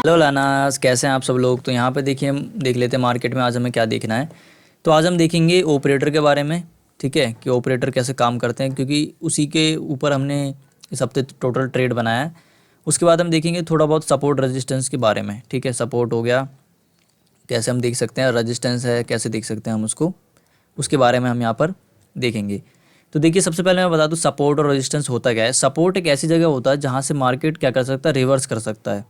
Hello लानास, कैसे हैं आप सब लोग। तो यहाँ पे देखिए, हम देख लेते हैं मार्केट में आज हमें क्या देखना है। तो आज हम देखेंगे ऑपरेटर के बारे में। ठीक है, कि ऑपरेटर कैसे काम करते हैं, क्योंकि उसी के ऊपर हमने इस हफ्ते टोटल ट्रेड बनाया है। उसके बाद हम देखेंगे थोड़ा बहुत सपोर्ट रेजिस्टेंस के बारे में। ठीक है, सपोर्ट हो गया, कैसे हम देख सकते हैं, रेजिस्टेंस है कैसे देख सकते हैं हम उसको, उसके बारे में हम यहाँ पर देखेंगे। तो देखिए, सबसे पहले मैं बता दूँ सपोर्ट और रेजिस्टेंस होता क्या है। सपोर्ट एक ऐसी जगह होता है जहाँ से मार्केट क्या कर सकता है, रिवर्स कर सकता है।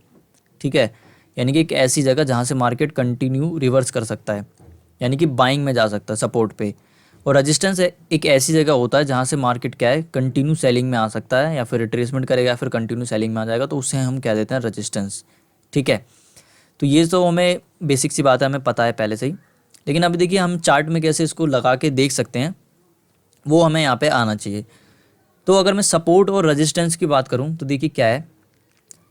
ठीक है, यानी कि एक ऐसी जगह जहाँ से मार्केट कंटिन्यू रिवर्स कर सकता है, यानी कि बाइंग में जा सकता है सपोर्ट पे। और रेजिस्टेंस एक ऐसी जगह होता है जहाँ से मार्केट क्या है, कंटिन्यू सेलिंग में आ सकता है, या फिर रिट्रेसमेंट करेगा या फिर कंटिन्यू सेलिंग में आ जाएगा, तो उससे हम कह देते हैं रेजिस्टेंस। ठीक है, तो ये तो हमें बेसिक सी बात है, हमें पता है पहले से ही। लेकिन अभी देखिए, हम चार्ट में कैसे इसको लगा के देख सकते हैं, वो हमें यहाँ पे आना चाहिए। तो अगर मैं सपोर्ट और रेजिस्टेंस की बात करूँ तो देखिए क्या है,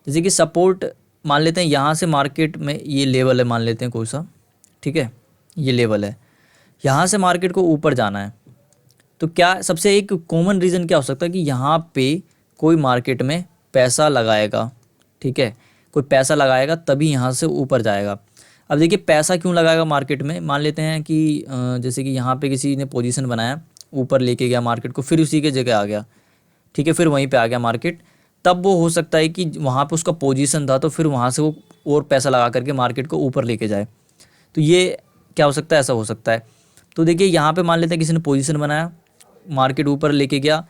जैसे कि सपोर्ट मान लेते हैं यहाँ से मार्केट में ये लेवल है, मान लेते हैं कोई सा। ठीक है, ये लेवल है, यहाँ से मार्केट को ऊपर जाना है। तो क्या सबसे एक कॉमन रीज़न क्या हो सकता है कि यहाँ पे कोई मार्केट में पैसा लगाएगा। ठीक है, कोई पैसा लगाएगा तभी यहाँ से ऊपर जाएगा। अब देखिए, पैसा क्यों लगाएगा मार्केट में, मान लेते हैं कि जैसे कि यहाँ पे किसी ने पोजीशन बनाया, ऊपर लेके गया मार्केट को, फिर उसी के जगह आ गया। ठीक है, फिर वहीं पे आ गया मार्केट, तब वो हो सकता है कि वहाँ पे उसका पोजीशन था, तो फिर वहाँ से वो और पैसा लगा करके मार्केट को ऊपर लेके जाए। तो ये क्या हो सकता है, ऐसा हो सकता है। तो देखिए, यहाँ पे मान लेते हैं किसी ने पोजीशन बनाया, मार्केट ऊपर लेके गया,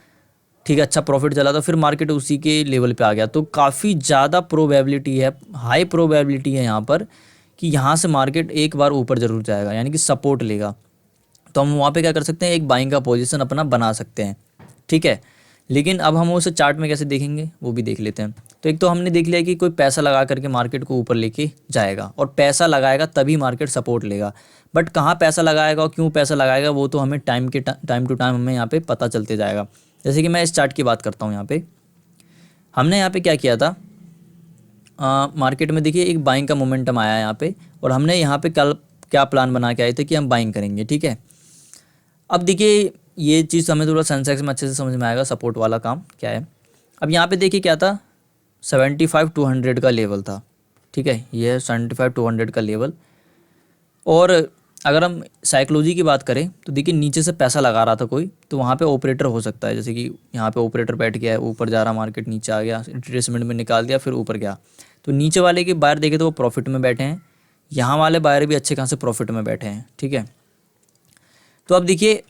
ठीक है, अच्छा प्रॉफिट चला, तो फिर मार्केट उसी के लेवल पे आ गया। तो काफ़ी ज़्यादा प्रोबेबिलिटी है, हाई प्रोबेबिलिटी है यहाँ पर कि यहाँ से मार्केट एक बार ऊपर ज़रूर जाएगा, यानी कि सपोर्ट लेगा। तो हम वहाँ पे क्या कर सकते हैं, एक बाइंग का पोजीशन अपना बना सकते हैं। ठीक है, लेकिन अब हम उसे चार्ट में कैसे देखेंगे वो भी देख लेते हैं। तो एक तो हमने देख लिया कि कोई पैसा लगा करके मार्केट को ऊपर लेके जाएगा, और पैसा लगाएगा तभी मार्केट सपोर्ट लेगा। बट कहाँ पैसा लगाएगा और क्यों पैसा लगाएगा, वो तो हमें टाइम टू टाइम हमें यहाँ पे पता चलते जाएगा। जैसे कि मैं इस चार्ट की बात करता हूँ, यहाँ पे हमने यहाँ पे क्या किया था, मार्केट में देखिए एक बाइंग का मोमेंटम आया है यहाँ पे, और हमने यहाँ पे कल क्या प्लान बना के आए थे कि हम बाइंग करेंगे। ठीक है, अब देखिए ये चीज़ हमें थोड़ा सेंसेक्स में अच्छे से समझ में आएगा, सपोर्ट वाला काम क्या है। अब यहाँ पे देखिए क्या था, 75-200 का लेवल था। ठीक है, ये है 75-200 का लेवल। और अगर हम साइकोलॉजी की बात करें तो देखिए, नीचे से पैसा लगा रहा था कोई, तो वहाँ पे ऑपरेटर हो सकता है। जैसे कि यहाँ पे ऑपरेटर बैठ गया है, ऊपर जा रहा, मार्केट नीचे आ गया, रिट्रेसमेंट में निकाल दिया, फिर ऊपर गया। तो नीचे वाले के बायर देखे तो वो प्रॉफिट में बैठे हैं, यहाँ वाले बायर भी अच्छे खासे प्रॉफिट में बैठे हैं। ठीक है, तो अब देखिए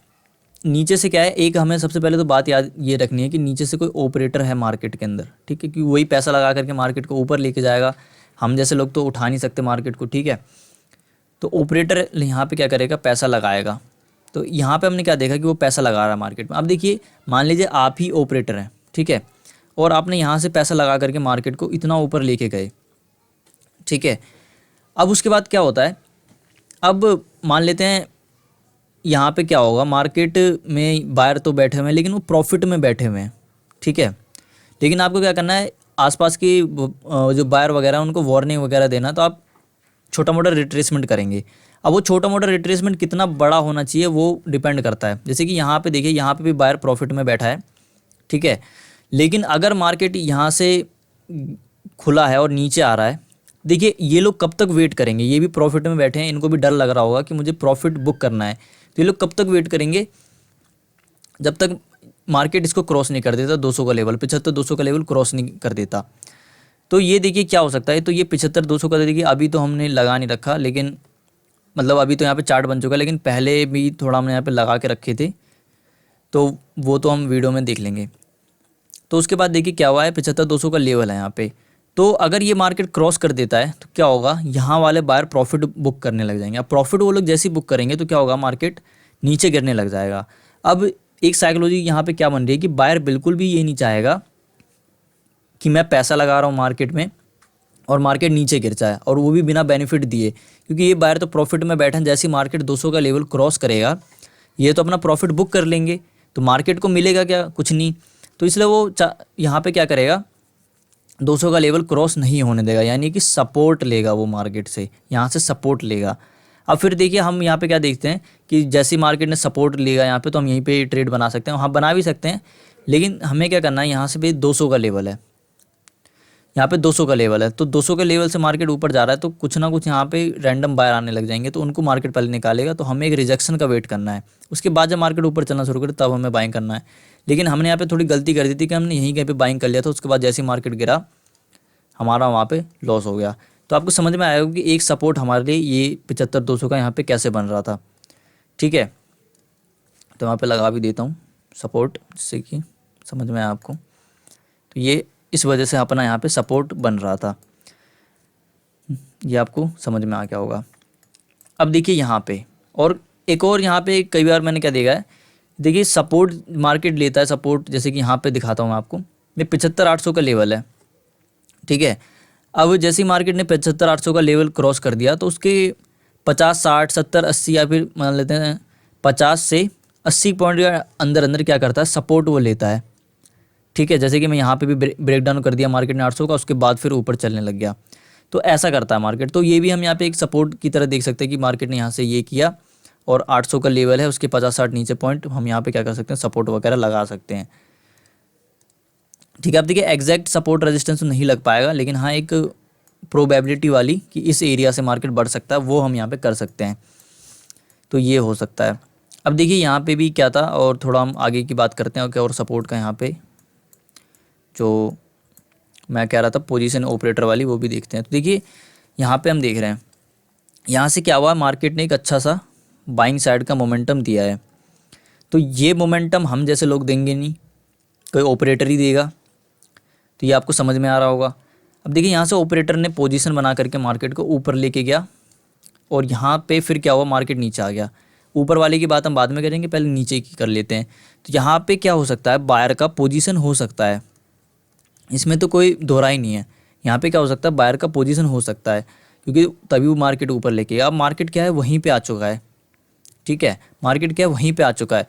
नीचे से क्या है, एक हमें सबसे पहले तो बात याद ये रखनी है कि नीचे से कोई ऑपरेटर है मार्केट के अंदर। ठीक है, क्योंकि वही पैसा लगा करके मार्केट को ऊपर लेके जाएगा, हम जैसे लोग तो उठा नहीं सकते मार्केट को। ठीक है, तो ऑपरेटर यहाँ पे क्या करेगा, पैसा लगाएगा। तो यहाँ पे हमने क्या देखा कि वो पैसा लगा रहा है मार्केट में। अब देखिए, मान लीजिए आप ही ऑपरेटर हैं, ठीक है, और आपने यहाँ से पैसा लगा करके मार्केट को इतना ऊपर लेके गए। ठीक है, अब उसके बाद क्या होता है, अब मान लेते हैं यहाँ पे क्या होगा, मार्केट में बायर तो बैठे हुए हैं लेकिन वो प्रॉफिट में बैठे हुए हैं। ठीक है, लेकिन आपको क्या करना है, आसपास की जो बायर वगैरह हैं उनको वार्निंग वगैरह देना। तो आप छोटा मोटा रिट्रेसमेंट करेंगे। अब वो छोटा मोटा रिट्रेसमेंट कितना बड़ा होना चाहिए वो डिपेंड करता है। जैसे कि यहाँ पे देखिए, यहाँ पे भी बायर प्रॉफिट में बैठा है। ठीक है, लेकिन अगर मार्केट यहाँ से खुला है और नीचे आ रहा है, देखिए ये लोग कब तक वेट करेंगे, ये भी प्रॉफिट में बैठे हैं, इनको भी डर लग रहा होगा कि मुझे प्रॉफिट बुक करना है। तो ये लोग कब तक वेट करेंगे, जब तक मार्केट इसको क्रॉस नहीं कर देता 200 का लेवल, 75-200 का लेवल क्रॉस नहीं कर देता। तो ये देखिए क्या हो सकता है, तो ये 75-200 का देखिए अभी तो हमने लगा नहीं रखा, लेकिन मतलब अभी तो यहाँ पे चार्ट बन चुका है, लेकिन पहले भी थोड़ा हमने यहाँ पे लगा के रखे थे, तो वो तो हम वीडियो में देख लेंगे। तो उसके बाद देखिए क्या हुआ है, 75-200 का लेवल है यहाँ पे। तो अगर ये मार्केट क्रॉस कर देता है तो क्या होगा, यहाँ वाले बायर प्रॉफिट बुक करने लग जाएंगे। अब प्रॉफिट वो लोग जैसे ही बुक करेंगे तो क्या होगा, मार्केट नीचे गिरने लग जाएगा। अब एक साइकोलॉजी यहाँ पे क्या बन रही है कि बायर बिल्कुल भी ये नहीं चाहेगा कि मैं पैसा लगा रहा हूँ मार्केट में और मार्केट नीचे गिर जाए, और वो भी बिना बेनिफिट दिए, क्योंकि ये बायर तो प्रॉफिट में बैठे हैं। जैसे ही मार्केट 200 का लेवल क्रॉस करेगा, ये तो अपना प्रॉफिट बुक कर लेंगे, तो मार्केट को मिलेगा क्या, कुछ नहीं। तो इसलिए वो यहाँ पे क्या करेगा, 200 का लेवल क्रॉस नहीं होने देगा, यानी कि सपोर्ट लेगा वो मार्केट से, यहाँ से सपोर्ट लेगा। अब फिर देखिए, हम यहाँ पे क्या देखते हैं कि जैसी मार्केट ने सपोर्ट लेगा यहाँ पे, तो हम यहीं पे ट्रेड बना सकते हैं, हाँ बना भी सकते हैं। लेकिन हमें क्या करना है, यहाँ से भी 200 का लेवल है, यहाँ पे 200 का लेवल है, तो 200 के लेवल से मार्केट ऊपर जा रहा है, तो कुछ ना कुछ यहाँ पे रैंडम बायर आने लग जाएंगे, तो उनको मार्केट पहले निकालेगा, तो हमें एक रिजेक्शन का वेट करना है, उसके बाद जब मार्केट ऊपर चलना शुरू करे तब हमें बाइंग करना है। लेकिन हमने यहाँ पे थोड़ी गलती कर दी थी कि हमने यहीं कहीं पे बाइंग कर लिया था, उसके बाद जैसे ही मार्केट गिरा हमारा वहाँ पे लॉस हो गया। तो आपको समझ में आएगा कि एक सपोर्ट हमारे लिए ये 75-200 का यहाँ पे कैसे बन रहा था। ठीक है, तो वहाँ पे लगा भी देता हूँ सपोर्ट, जिससे कि समझ में आए आपको। तो ये इस वजह से अपना यहाँ पे सपोर्ट बन रहा था, ये आपको समझ में आ गया होगा। अब देखिए यहाँ पे और एक और यहाँ पे कई बार मैंने क्या देखा है, देखिए सपोर्ट मार्केट लेता है, सपोर्ट जैसे कि यहाँ पे दिखाता हूँ मैं आपको, ये 75-800 का लेवल है। ठीक है, अब जैसे ही मार्केट ने 75-800 का लेवल क्रॉस कर दिया, तो उसके 50, 60, 70, 80 या फिर मान लेते हैं 50 से 80 पॉइंट के अंदर अंदर क्या करता है, सपोर्ट वो लेता है। ठीक है, जैसे कि मैं यहाँ पे भी ब्रेक डाउन कर दिया मार्केट ने 800 का, उसके बाद फिर ऊपर चलने लग गया, तो ऐसा करता है मार्केट। तो ये भी हम यहाँ पे एक सपोर्ट की तरह देख सकते हैं कि मार्केट ने यहाँ से ये किया और 800 का लेवल है, उसके 50-60 नीचे पॉइंट हम यहाँ पे क्या कर सकते हैं, सपोर्ट वगैरह लगा सकते हैं। ठीक है, अब देखिए एग्जैक्ट सपोर्ट रेजिस्टेंस तो नहीं लग पाएगा, लेकिन हाँ एक प्रोबेबिलिटी वाली कि इस एरिया से मार्केट बढ़ सकता है वो हम यहाँ पे कर सकते हैं, तो ये हो सकता है। अब देखिए यहाँ पे भी क्या था, और थोड़ा हम आगे की बात करते हैं और सपोर्ट का यहाँ पे जो मैं कह रहा था पोजीशन ऑपरेटर वाली वो भी देखते हैं। तो देखिए यहाँ पे हम देख रहे हैं यहाँ से क्या हुआ, मार्केट ने एक अच्छा सा बाइंग साइड का मोमेंटम दिया है, तो ये मोमेंटम हम जैसे लोग देंगे नहीं, कोई ऑपरेटर ही देगा, तो ये आपको समझ में आ रहा होगा। अब देखिए यहाँ से ऑपरेटर ने पोजीशन बना करके मार्केट को ऊपर लेके गया, और यहाँ पे फिर क्या हुआ, मार्केट नीचे आ गया। ऊपर वाले की बात हम बाद में करेंगे, पहले नीचे की कर लेते हैं। तो यहाँ पे क्या हो सकता है, बायर का पोजीशन हो सकता है, इसमें तो कोई दोहरा ही नहीं है। यहाँ पे क्या हो सकता है, बायर का पोजीशन हो सकता है, क्योंकि तभी वो मार्केट ऊपर लेके गया। अब मार्केट क्या है, वहीं पे आ चुका है। ठीक है, मार्केट क्या है, वहीं पे आ चुका है,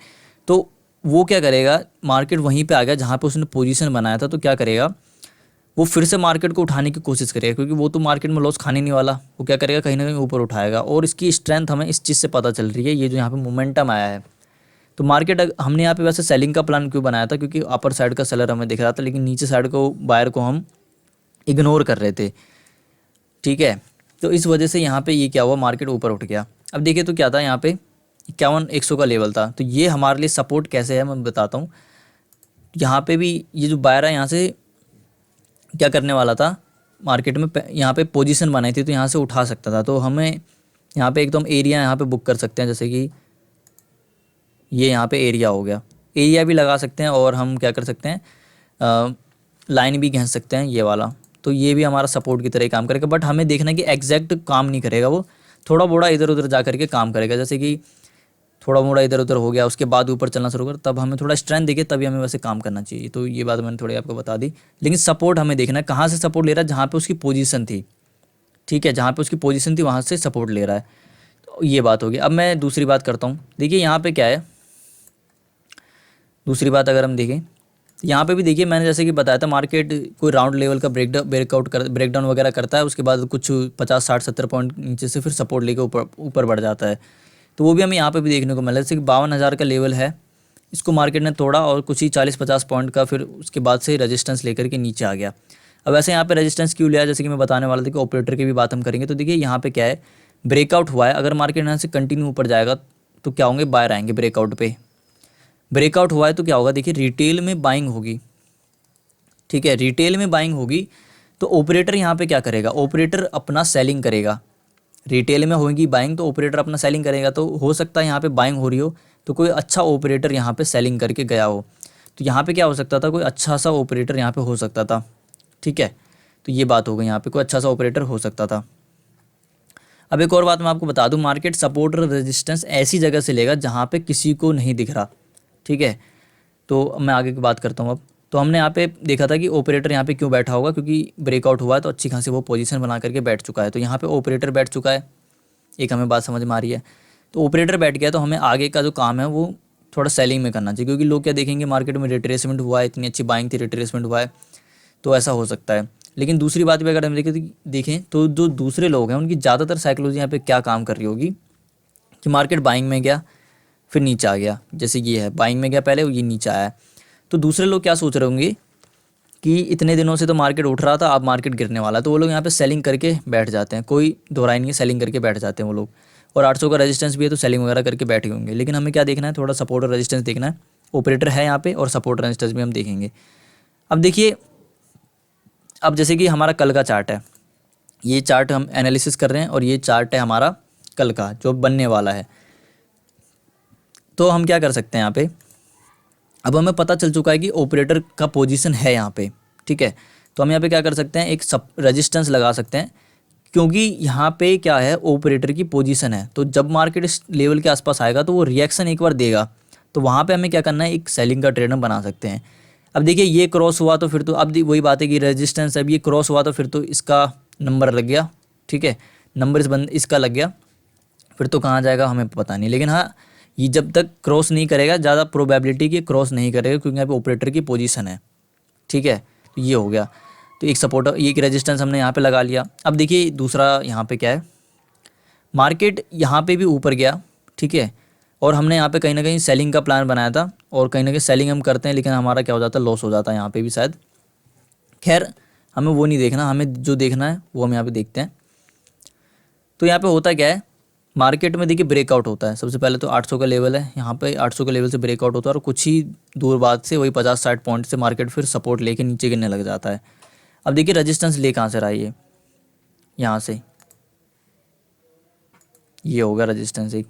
तो वो क्या करेगा, मार्केट वहीं पे आ गया जहाँ पे उसने पोजीशन बनाया था, तो क्या करेगा, वो फिर से मार्केट को उठाने की कोशिश करेगा, क्योंकि वो तो मार्केट में लॉस खाने नहीं वाला, वो क्या करेगा, कहीं ना कहीं ऊपर उठाएगा। और इसकी स्ट्रेंथ हमें इस चीज़ से पता चल रही है, ये जो यहाँ पे मोमेंटम आया है। तो मार्केट हमने यहाँ पे वैसे सेलिंग का प्लान क्यों बनाया था, क्योंकि अपर साइड का सेलर हमें दिख रहा था, लेकिन नीचे साइड को बायर को हम इग्नोर कर रहे थे। ठीक है, तो इस वजह से यहाँ पे ये क्या हुआ, मार्केट ऊपर उठ गया। अब देखिए तो क्या था, यहाँ पे 51-100 का लेवल था, तो ये हमारे लिए सपोर्ट कैसे है मैं बताता हूँ। यहाँ पे भी ये जो बायर है यहाँ से क्या करने वाला था, मार्केट में यहाँ पे पोजीशन बनाई थी, तो यहाँ से उठा सकता था। तो हमें यहाँ पे एकदम एरिया यहाँ पे बुक कर सकते हैं, जैसे कि ये यहाँ पे एरिया हो गया, एरिया भी लगा सकते हैं, और हम क्या कर सकते हैं, लाइन भी खींच सकते हैं ये वाला। तो ये भी हमारा सपोर्ट की तरह ही काम करेगा, बट हमें देखना है कि एग्जैक्ट काम नहीं करेगा, वो थोड़ा मोड़ा इधर उधर जा करके काम करेगा। जैसे कि थोड़ा मोड़ा इधर उधर हो गया, उसके बाद ऊपर चलना शुरू कर, तब हमें थोड़ा स्ट्रेंथ देखे, तभी हमें वैसे काम करना चाहिए। तो ये बात मैंने थोड़ी आपको बता दी। लेकिन सपोर्ट हमें देखना है कहाँ से सपोर्ट ले रहा है, जहाँ पे उसकी पोजीशन थी। ठीक है, जहाँ पे उसकी पोजीशन थी वहाँ से सपोर्ट ले रहा है, तो ये बात होगी। अब मैं दूसरी बात करता हूँ। देखिए यहाँ पे क्या है, दूसरी बात अगर हम देखें, यहाँ पे भी देखिए मैंने जैसे कि बताया था, मार्केट कोई राउंड लेवल का ब्रेकडाउन वगैरह करता है, उसके बाद कुछ 50, 60, 70 पॉइंट नीचे से फिर सपोर्ट लेके ऊपर बढ़ जाता है। तो वो भी हमें यहाँ पे भी देखने को मिला, जैसे कि 52,000 का लेवल है, इसको मार्केट ने तोड़ा और कुछ ही 40-50 पॉइंट का फिर उसके बाद से रेजिस्टेंस लेकर के नीचे आ गया। अब ऐसे यहाँ पे रेजिस्टेंस क्यों लिया, जैसे कि मैं बताने वाला था कि ऑपरेटर की भी बात हम करेंगे। तो देखिए यहाँ पे क्या है, ब्रेकआउट हुआ है, अगर मार्केट यहाँ से कंटिन्यू ऊपर जाएगा तो क्या होंगे, बायर आएंगे ब्रेकआउट पे। ब्रेकआउट हुआ है तो क्या होगा, देखिए रिटेल में बाइंग होगी। ठीक है, रिटेल में बाइंग होगी, तो ऑपरेटर यहाँ पे क्या करेगा, ऑपरेटर अपना सेलिंग करेगा। रिटेल में होगी बाइंग, तो ऑपरेटर अपना सेलिंग करेगा। तो हो सकता है यहाँ पे बाइंग हो रही हो, तो कोई अच्छा ऑपरेटर यहाँ पे सेलिंग करके गया हो। तो यहाँ पे क्या हो सकता था, कोई अच्छा सा ऑपरेटर यहाँ पे हो सकता था। ठीक है, तो ये बात हो गई, यहाँ पे कोई अच्छा सा ऑपरेटर हो सकता था। अब एक और बात मैं आपको बता दूं, मार्केट सपोर्ट और रेजिस्टेंस ऐसी जगह से लेगा जहाँ पे किसी को नहीं दिख रहा। ठीक है, तो मैं आगे की बात करता हूँ अब। तो हमने यहाँ पे देखा था कि ऑपरेटर यहाँ पे क्यों बैठा होगा, क्योंकि ब्रेकआउट हुआ है, तो अच्छी खासी वो पोजीशन बना करके बैठ चुका है। तो यहाँ पे ऑपरेटर बैठ चुका है, एक हमें बात समझ में आ रही है। तो ऑपरेटर बैठ गया, तो हमें आगे का जो काम है वो थोड़ा सेलिंग में करना चाहिए, क्योंकि लोग क्या देखेंगे, मार्केट में रिट्रेसमेंट हुआ है, इतनी अच्छी बाइंग थी, रिट्रेसमेंट हुआ है, तो ऐसा हो सकता है। लेकिन दूसरी बात भी अगर हम देखें तो जो दूसरे लोग हैं उनकी ज़्यादातर साइकोलॉजी यहाँ पे क्या काम कर रही होगी कि मार्केट बाइंग में गया फिर नीचे आ गया, जैसे ये है बाइंग में गया पहले, ये नीचे आया है। तो दूसरे लोग क्या सोच रहे होंगे कि इतने दिनों से तो मार्केट उठ रहा था, अब मार्केट गिरने वाला है, तो वो लोग यहाँ पे सेलिंग करके बैठ जाते हैं, कोई दोहराई नहीं है, सेलिंग करके बैठ जाते हैं वो लोग। और 800 का रेजिस्टेंस भी है तो सेलिंग वगैरह करके बैठे होंगे। लेकिन हमें क्या देखना है, थोड़ा सपोर्ट और रेजिस्टेंस देखना है। ऑपरेटर है यहाँ पे और सपोर्ट रेजिस्टेंस भी हम देखेंगे। अब देखिए, अब जैसे कि हमारा कल का चार्ट है, ये चार्ट हम एनालिसिस कर रहे हैं और ये चार्ट है हमारा कल का जो बनने वाला है। तो हम क्या कर सकते हैं यहाँ पे, अब हमें पता चल चुका है कि ऑपरेटर का पोजीशन है यहाँ पे, ठीक है। तो हम यहाँ पे क्या कर सकते हैं, एक सब रेजिस्टेंस लगा सकते हैं, क्योंकि यहाँ पे क्या है, ऑपरेटर की पोजीशन है। तो जब मार्केट इस लेवल के आसपास आएगा तो वो रिएक्शन एक बार देगा, तो वहाँ पे हमें क्या करना है, एक सेलिंग का ट्रेड हम बना सकते हैं। अब देखिए ये क्रॉस हुआ तो फिर तो अब वही बात है कि रेजिस्टेंस, अब ये क्रॉस हुआ तो फिर तो इसका नंबर लग गया, ठीक है, नंबर इसका लग गया, फिर तो कहाँ जाएगा हमें पता नहीं। लेकिन हाँ, ये जब तक क्रॉस नहीं करेगा, ज़्यादा प्रोबेबिलिटी कि क्रॉस नहीं करेगा, क्योंकि यहाँ पे ऑपरेटर की पोजीशन है, ठीक है। तो ये हो गया, तो एक सपोर्ट, ये एक रेजिस्टेंस हमने यहाँ पे लगा लिया। अब देखिए दूसरा यहाँ पे क्या है, मार्केट यहाँ पे भी ऊपर गया, ठीक है, और हमने यहाँ पे कहीं ना कहीं सेलिंग का प्लान बनाया था, और कहीं ना कहीं सेलिंग हम करते हैं, लेकिन हमारा क्या हो जाता है, लॉस हो जाता है यहाँ पे भी शायद। खैर हमें वो नहीं देखना, हमें जो देखना है वो हम यहाँ पे देखते हैं। तो यहाँ पे होता क्या है, मार्केट में देखिए ब्रेकआउट होता है। सबसे पहले तो 800 का लेवल है, यहाँ पे 800 के लेवल से ब्रेकआउट होता है, और कुछ ही दूर बाद से वही 50-60 पॉइंट से मार्केट फिर सपोर्ट लेके नीचे गिरने लग जाता है। अब देखिए रेजिस्टेंस ले कहाँ से रहा है, ये यहाँ से, ये होगा रेजिस्टेंस एक,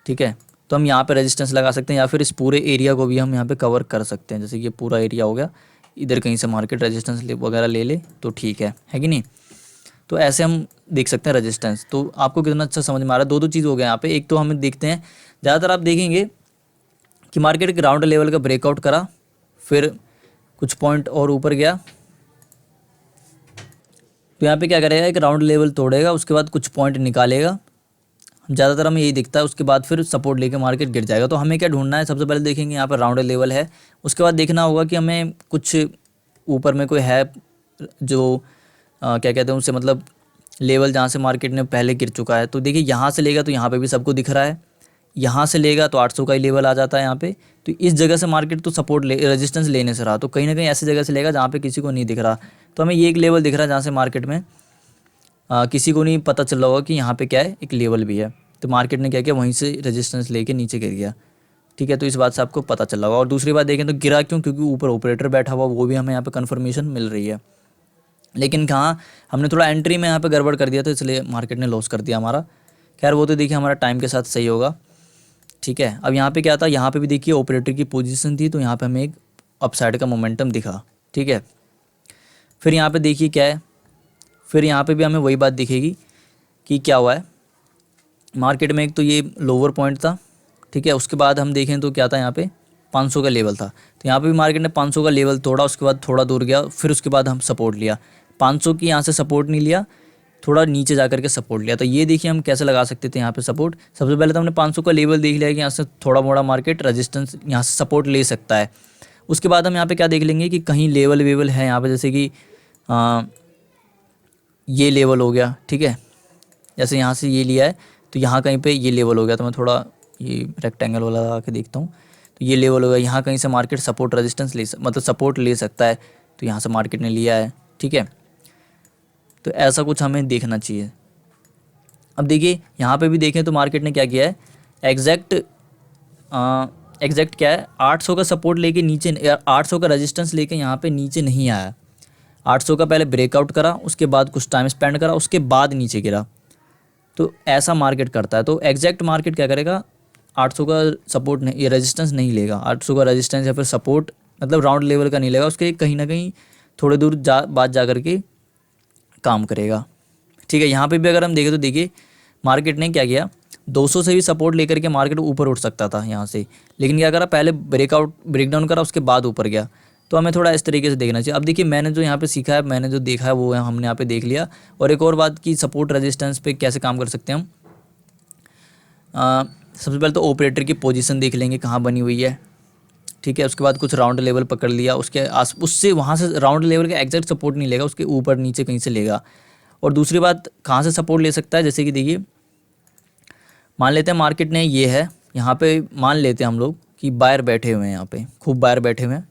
ठीक है। तो हम यहाँ पे रेजिस्टेंस लगा सकते हैं, या फिर इस पूरे एरिया को भी हम यहाँ पे कवर कर सकते हैं। जैसे ये पूरा एरिया हो गया, इधर कहीं से मार्केट रेजिस्टेंस वगैरह ले ले तो ठीक है कि नहीं। तो ऐसे हम देख सकते हैं रेजिस्टेंस। तो आपको कितना अच्छा समझ में आ रहा है, दो चीज़ हो गया यहाँ पे। एक तो हमें देखते हैं, ज़्यादातर आप देखेंगे कि मार्केट ग्राउंड लेवल का ब्रेकआउट करा, फिर कुछ पॉइंट और ऊपर गया, तो यहाँ पे क्या करेगा, एक राउंड लेवल तोड़ेगा, उसके बाद कुछ पॉइंट निकालेगा, ज़्यादातर हमें यही दिखता है, उसके बाद फिर सपोर्ट लेके मार्केट गिर जाएगा। तो हमें क्या ढूंढना है, सबसे पहले देखेंगे यहाँ पर राउंड लेवल है, उसके बाद देखना होगा कि हमें कुछ ऊपर में कोई है जो क्या कहते हैं उससे, मतलब लेवल जहाँ से मार्केट ने पहले गिर चुका है। तो देखिए यहाँ से लेगा तो यहाँ पे भी सबको दिख रहा है, यहाँ से लेगा तो 800 का ही लेवल आ जाता है यहाँ पे। तो इस जगह से मार्केट तो सपोर्ट रेजिस्टेंस लेने से रहा, तो कहीं ना कहीं ऐसी जगह से लेगा जहाँ पे किसी को नहीं दिख रहा। तो हमें ये एक लेवल दिख रहा है जहाँ से मार्केट में किसी को नहीं पता चल रहा होगा कि यहाँ पे क्या है, एक लेवल भी है। तो मार्केट ने क्या किया, वहीं से रेजिस्टेंस लेके नीचे गिर गया, ठीक है। तो इस बात से आपको पता चल रहा होगा। और दूसरी बात देखें तो गिरा क्यों, क्योंकि ऊपर ऑपरेटर बैठा हुआ, वो भी हमें यहाँ पे कन्फर्मेशन मिल रही है। लेकिन कहाँ, हमने थोड़ा एंट्री में यहाँ पे गड़बड़ कर दिया था, इसलिए मार्केट ने लॉस कर दिया हमारा। खैर वो तो देखिए हमारा टाइम के साथ सही होगा, ठीक है। अब यहाँ पे क्या था, यहाँ पे भी देखिए ऑपरेटर की पोजीशन थी, तो यहाँ पे हमें एक अपसाइड का मोमेंटम दिखा, ठीक है। फिर यहाँ पे देखिए क्या है, फिर यहाँ पे भी हमें वही बात दिखेगी कि क्या हुआ है मार्केट में। एक तो ये लोअर पॉइंट था, ठीक है, उसके बाद हम देखें तो क्या था, यहाँ पे 500 का लेवल था। तो यहाँ पे भी मार्केट ने 500 का लेवल तोड़ा, उसके बाद थोड़ा दूर गया, फिर उसके बाद हम सपोर्ट लिया। 500 की यहाँ से सपोर्ट नहीं लिया, थोड़ा नीचे जा करके सपोर्ट लिया। तो ये देखिए हम कैसे लगा सकते थे यहाँ पे सपोर्ट। सबसे पहले तो हमने 500 का लेवल देख लिया कि यहाँ से थोड़ा मोड़ा मार्केट रेजिस्टेंस यहाँ से सपोर्ट ले सकता है। उसके बाद हम यहाँ पे क्या देख लेंगे कि कहीं लेवल वेवल है यहाँ पे, जैसे कि ये लेवल हो गया, ठीक है, जैसे यहाँ से ये लिया है तो यहाँ कहीं पे ये लेवल हो गया। तो मैं थोड़ा ये रेक्टेंगल वाला लगा के देखता हूँ, तो ये लेवल हो गया, यहाँ कहीं से मार्केट सपोर्ट रेजिस्टेंस मतलब सपोर्ट ले सकता है, तो यहाँ से मार्केट ने लिया है, ठीक है। तो ऐसा कुछ हमें देखना चाहिए। अब देखिए यहाँ पे भी देखें तो मार्केट ने क्या किया है, एग्जैक्ट क्या है, 800 का सपोर्ट लेके नीचे, 800 का रेजिस्टेंस लेके यहाँ पे नीचे नहीं आया। 800 का पहले ब्रेकआउट करा, उसके बाद कुछ टाइम स्पेंड करा, उसके बाद नीचे गिरा। तो ऐसा मार्केट करता है। तो एग्जैक्ट मार्केट क्या करेगा, 800 का सपोर्ट नहीं, ये रेजिस्टेंस नहीं लेगा, 800 का रेजिस्टेंस या फिर सपोर्ट मतलब राउंड लेवल का नहीं लेगा, उसके कहीं ना कहीं थोड़े दूर बाद जा करके काम करेगा, ठीक है। यहाँ पे भी अगर हम देखें तो देखिए मार्केट ने क्या किया, 200 से भी सपोर्ट लेकर के मार्केट ऊपर उठ सकता था यहाँ से, लेकिन क्या करा, पहले ब्रेकडाउन करा, उसके बाद ऊपर गया। तो हमें थोड़ा इस तरीके से देखना चाहिए। अब देखिए मैंने जो यहाँ पे सीखा है, मैंने जो देखा है वो हमने यहाँ पे देख लिया। और एक और बात कि सपोर्ट रेजिस्टेंस पे कैसे काम कर सकते हैं हम, सबसे पहले तो ऑपरेटर की पोजीशन देख लेंगे कहाँ बनी हुई है, ठीक है। उसके बाद कुछ राउंड लेवल पकड़ लिया, उससे वहाँ से राउंड लेवल का एग्जैक्ट सपोर्ट नहीं लेगा, उसके ऊपर नीचे कहीं से लेगा। और दूसरी बात कहाँ से सपोर्ट ले सकता है, जैसे कि देखिए मान लेते हैं मार्केट ने ये है, यहाँ पे मान लेते हैं हम लोग कि बायर बैठे हुए हैं, यहाँ पे खूब बायर बैठे हुए हैं,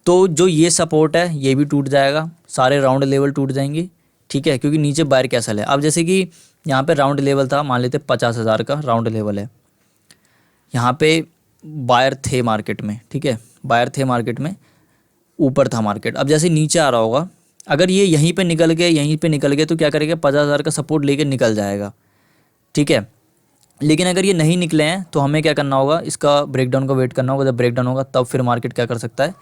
तो जो ये सपोर्ट है ये भी टूट जाएगा, सारे राउंड लेवल टूट जाएंगे, ठीक है, क्योंकि नीचे बायर कैसल है। अब जैसे कि यहाँ पे राउंड लेवल था, मान लेते 50,000 का राउंड लेवल है, यहाँ पे बायर थे मार्केट में, ठीक है, बायर थे मार्केट में, ऊपर था मार्केट। अब जैसे नीचे आ रहा होगा, अगर ये यहीं पे निकल गए, यहीं पे निकल गए, तो क्या करेगा, 50,000 का सपोर्ट लेके निकल जाएगा, ठीक है। लेकिन अगर ये नहीं निकले हैं तो हमें क्या करना होगा, इसका ब्रेकडाउन का वेट करना होगा। जब ब्रेकडाउन होगा तब फिर मार्केट क्या कर सकता है,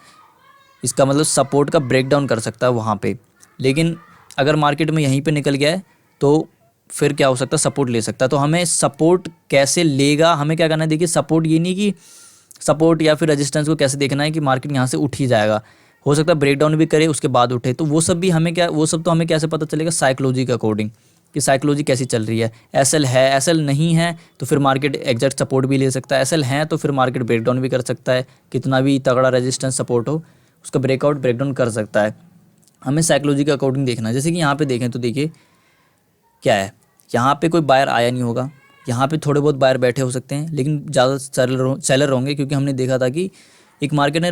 इसका मतलब सपोर्ट का ब्रेकडाउन कर सकता है वहाँ पे। लेकिन अगर मार्केट में यहीं पे निकल गया है तो फिर क्या हो सकता है, सपोर्ट ले सकता है। तो हमें सपोर्ट कैसे लेगा, हमें क्या करना है, देखिए सपोर्ट ये नहीं कि सपोर्ट या फिर रेजिस्टेंस को कैसे देखना है कि मार्केट यहाँ से उठ ही जाएगा, हो सकता है ब्रेकडाउन भी करे उसके बाद उठे। तो वो सब भी हमें क्या, वो सब तो हमें कैसे पता चलेगा, साइकोलॉजी के अकॉर्डिंग, कि साइकोलॉजी कैसी चल रही है। एसएल है, एसएल नहीं है तो फिर मार्केट एग्जैक्ट सपोर्ट भी ले सकता है, एसएल है तो फिर मार्केट ब्रेकडाउन भी कर सकता है, कितना भी तगड़ा रेजिस्टेंस सपोर्ट हो उसका ब्रेकआउट ब्रेकडाउन कर सकता है। हमें साइकोलॉजी के अकॉर्डिंग देखना है। जैसे कि यहाँ पे देखें तो देखिए क्या है, यहाँ पे कोई बायर आया नहीं होगा, यहाँ पे थोड़े बहुत बायर बैठे हो सकते हैं, लेकिन ज़्यादा सेलर होंगे, क्योंकि हमने देखा था कि एक मार्केट ने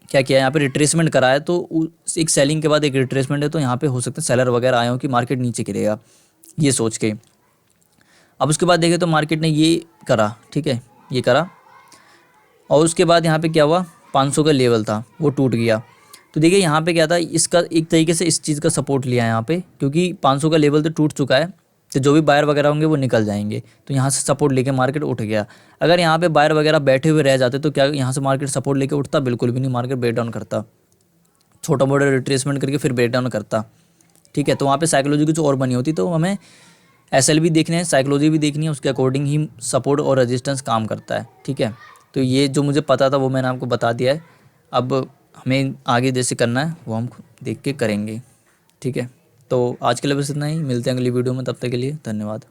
क्या किया, यहाँ पे रिट्रेसमेंट करा है, तो एक सेलिंग के बाद एक रिट्रेसमेंट है, तो यहाँ पे हो सकता है सेलर वगैरह आए हो कि मार्केट नीचे गिरेगा ये सोच के। अब उसके बाद देखें तो मार्केट ने ये करा, ठीक है, ये करा, और उसके बाद यहाँ पे क्या हुआ, 500 का लेवल था वो टूट गया। तो देखिए यहाँ पे क्या था, इसका एक तरीके से इस चीज़ का सपोर्ट लिया है यहाँ पे, क्योंकि 500 का लेवल तो टूट चुका है, तो जो भी बायर वगैरह होंगे वो निकल जाएंगे। तो यहाँ से सपोर्ट लेके मार्केट उठ गया। अगर यहाँ पे बायर वगैरह बैठे हुए रह जाते तो क्या यहाँ से मार्केट सपोर्ट लेके उठता, बिल्कुल भी नहीं, मार्केट ब्रेक डाउन करता, छोटा मोटा रिट्रेसमेंट करके फिर ब्रेक डाउन करता, ठीक है। तो वहाँ पे साइकोलॉजी कुछ और बनी होती। तो हमें एसएल भी देखने हैं, साइकोलॉजी भी देखनी है, उसके अकॉर्डिंग ही सपोर्ट और रेजिस्टेंस काम करता है, ठीक है। तो ये जो मुझे पता था वो मैंने आपको बता दिया है। अब हमें आगे जैसे करना है वो हम देख के करेंगे, ठीक है। तो आज के लिए बस इतना ही, मिलते हैं अगली वीडियो में, तब तक के लिए धन्यवाद।